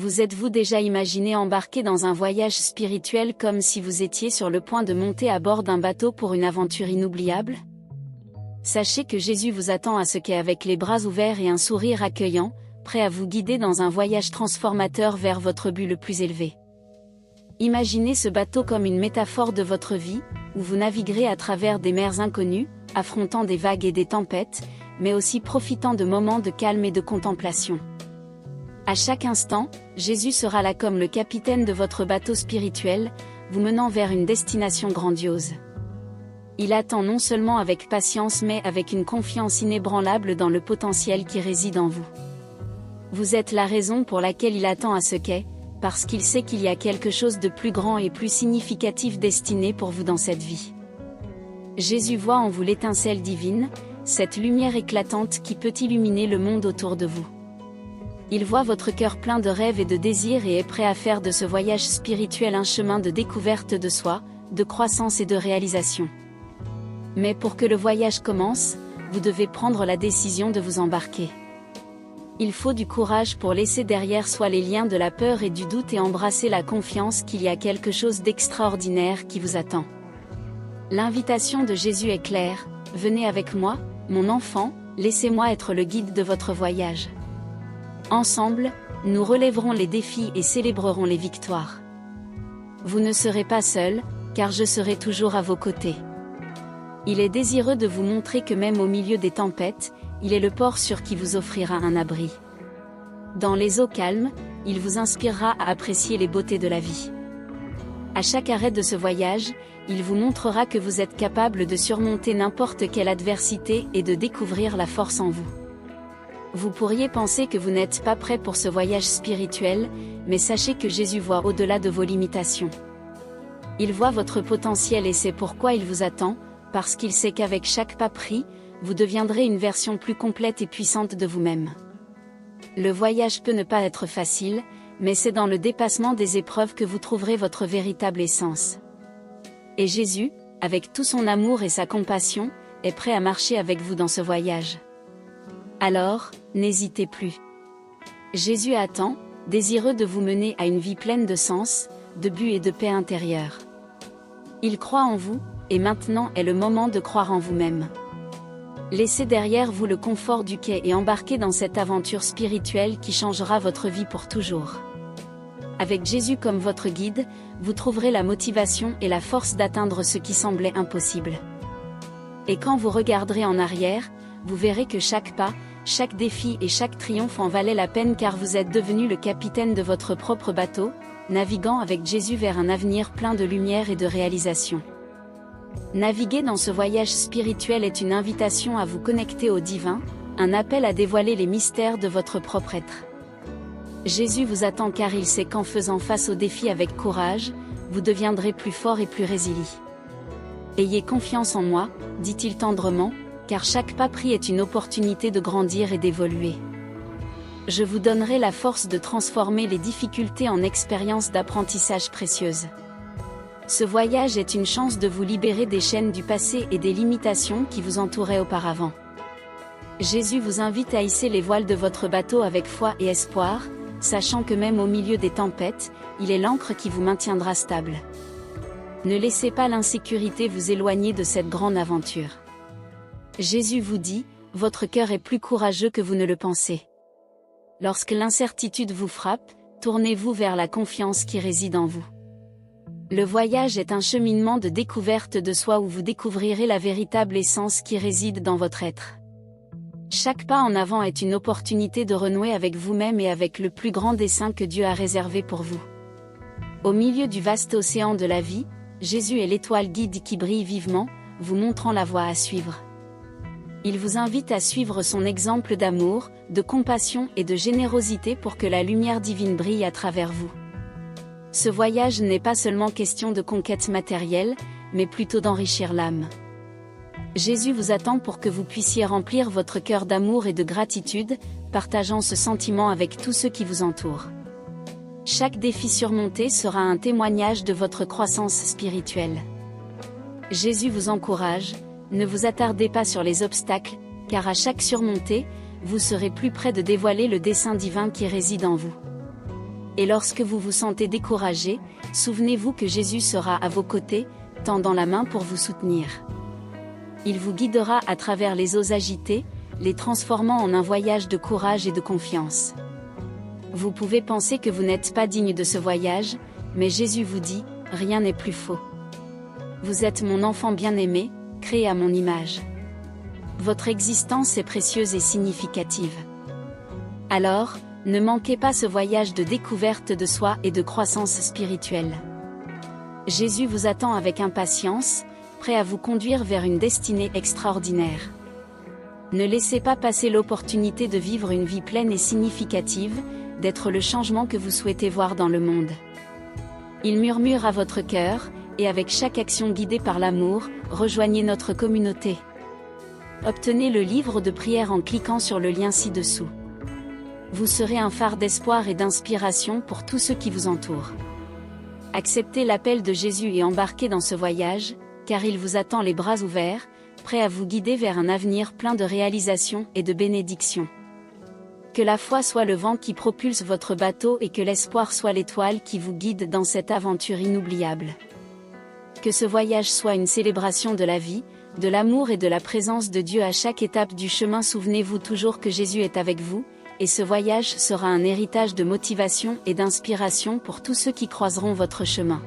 Vous êtes-vous déjà imaginé embarquer dans un voyage spirituel comme si vous étiez sur le point de monter à bord d'un bateau pour une aventure inoubliable? Sachez que Jésus vous attend à ce quai avec les bras ouverts et un sourire accueillant, prêt à vous guider dans un voyage transformateur vers votre but le plus élevé. Imaginez ce bateau comme une métaphore de votre vie, où vous naviguerez à travers des mers inconnues, affrontant des vagues et des tempêtes, mais aussi profitant de moments de calme et de contemplation. À chaque instant, Jésus sera là comme le capitaine de votre bateau spirituel, vous menant vers une destination grandiose. Il attend non seulement avec patience mais avec une confiance inébranlable dans le potentiel qui réside en vous. Vous êtes la raison pour laquelle il attend à ce quai, parce qu'il sait qu'il y a quelque chose de plus grand et plus significatif destiné pour vous dans cette vie. Jésus voit en vous l'étincelle divine, cette lumière éclatante qui peut illuminer le monde autour de vous. Il voit votre cœur plein de rêves et de désirs et est prêt à faire de ce voyage spirituel un chemin de découverte de soi, de croissance et de réalisation. Mais pour que le voyage commence, vous devez prendre la décision de vous embarquer. Il faut du courage pour laisser derrière soi les liens de la peur et du doute et embrasser la confiance qu'il y a quelque chose d'extraordinaire qui vous attend. L'invitation de Jésus est claire: venez avec moi, mon enfant, laissez-moi être le guide de votre voyage. Ensemble, nous relèverons les défis et célébrerons les victoires. Vous ne serez pas seul, car je serai toujours à vos côtés. Il est désireux de vous montrer que même au milieu des tempêtes, il est le port sûr qui vous offrira un abri. Dans les eaux calmes, il vous inspirera à apprécier les beautés de la vie. À chaque arrêt de ce voyage, il vous montrera que vous êtes capable de surmonter n'importe quelle adversité et de découvrir la force en vous. Vous pourriez penser que vous n'êtes pas prêt pour ce voyage spirituel, mais sachez que Jésus voit au-delà de vos limitations. Il voit votre potentiel et c'est pourquoi il vous attend, parce qu'il sait qu'avec chaque pas pris, vous deviendrez une version plus complète et puissante de vous-même. Le voyage peut ne pas être facile, mais c'est dans le dépassement des épreuves que vous trouverez votre véritable essence. Et Jésus, avec tout son amour et sa compassion, est prêt à marcher avec vous dans ce voyage. Alors, n'hésitez plus. Jésus attend, désireux de vous mener à une vie pleine de sens, de but et de paix intérieure. Il croit en vous, et maintenant est le moment de croire en vous-même. Laissez derrière vous le confort du quai et embarquez dans cette aventure spirituelle qui changera votre vie pour toujours. Avec Jésus comme votre guide, vous trouverez la motivation et la force d'atteindre ce qui semblait impossible. Et quand vous regarderez en arrière, vous verrez que chaque pas, chaque défi et chaque triomphe en valait la peine car vous êtes devenu le capitaine de votre propre bateau, naviguant avec Jésus vers un avenir plein de lumière et de réalisation. Naviguer dans ce voyage spirituel est une invitation à vous connecter au divin, un appel à dévoiler les mystères de votre propre être. Jésus vous attend car il sait qu'en faisant face aux défis avec courage, vous deviendrez plus fort et plus résilient. Ayez confiance en moi, dit-il tendrement, car chaque pas pris est une opportunité de grandir et d'évoluer. Je vous donnerai la force de transformer les difficultés en expériences d'apprentissage précieuses. Ce voyage est une chance de vous libérer des chaînes du passé et des limitations qui vous entouraient auparavant. Jésus vous invite à hisser les voiles de votre bateau avec foi et espoir, sachant que même au milieu des tempêtes, il est l'ancre qui vous maintiendra stable. Ne laissez pas l'insécurité vous éloigner de cette grande aventure. Jésus vous dit, votre cœur est plus courageux que vous ne le pensez. Lorsque l'incertitude vous frappe, tournez-vous vers la confiance qui réside en vous. Le voyage est un cheminement de découverte de soi où vous découvrirez la véritable essence qui réside dans votre être. Chaque pas en avant est une opportunité de renouer avec vous-même et avec le plus grand dessein que Dieu a réservé pour vous. Au milieu du vaste océan de la vie, Jésus est l'étoile guide qui brille vivement, vous montrant la voie à suivre. Il vous invite à suivre son exemple d'amour, de compassion et de générosité pour que la lumière divine brille à travers vous. Ce voyage n'est pas seulement question de conquête matérielle, mais plutôt d'enrichir l'âme. Jésus vous attend pour que vous puissiez remplir votre cœur d'amour et de gratitude, partageant ce sentiment avec tous ceux qui vous entourent. Chaque défi surmonté sera un témoignage de votre croissance spirituelle. Jésus vous encourage, ne vous attardez pas sur les obstacles, car à chaque surmontée, vous serez plus près de dévoiler le dessein divin qui réside en vous. Et lorsque vous vous sentez découragé, souvenez-vous que Jésus sera à vos côtés, tendant la main pour vous soutenir. Il vous guidera à travers les eaux agitées, les transformant en un voyage de courage et de confiance. Vous pouvez penser que vous n'êtes pas digne de ce voyage, mais Jésus vous dit, rien n'est plus faux. Vous êtes mon enfant bien-aimé, créé à mon image. Votre existence est précieuse et significative. Alors, ne manquez pas ce voyage de découverte de soi et de croissance spirituelle. Jésus vous attend avec impatience, prêt à vous conduire vers une destinée extraordinaire. Ne laissez pas passer l'opportunité de vivre une vie pleine et significative, d'être le changement que vous souhaitez voir dans le monde. Il murmure à votre cœur, et avec chaque action guidée par l'amour, rejoignez notre communauté. Obtenez le livre de prière en cliquant sur le lien ci-dessous. Vous serez un phare d'espoir et d'inspiration pour tous ceux qui vous entourent. Acceptez l'appel de Jésus et embarquez dans ce voyage, car il vous attend les bras ouverts, prêt à vous guider vers un avenir plein de réalisations et de bénédictions. Que la foi soit le vent qui propulse votre bateau et que l'espoir soit l'étoile qui vous guide dans cette aventure inoubliable. Que ce voyage soit une célébration de la vie, de l'amour et de la présence de Dieu à chaque étape du chemin. Souvenez-vous toujours que Jésus est avec vous, et ce voyage sera un héritage de motivation et d'inspiration pour tous ceux qui croiseront votre chemin.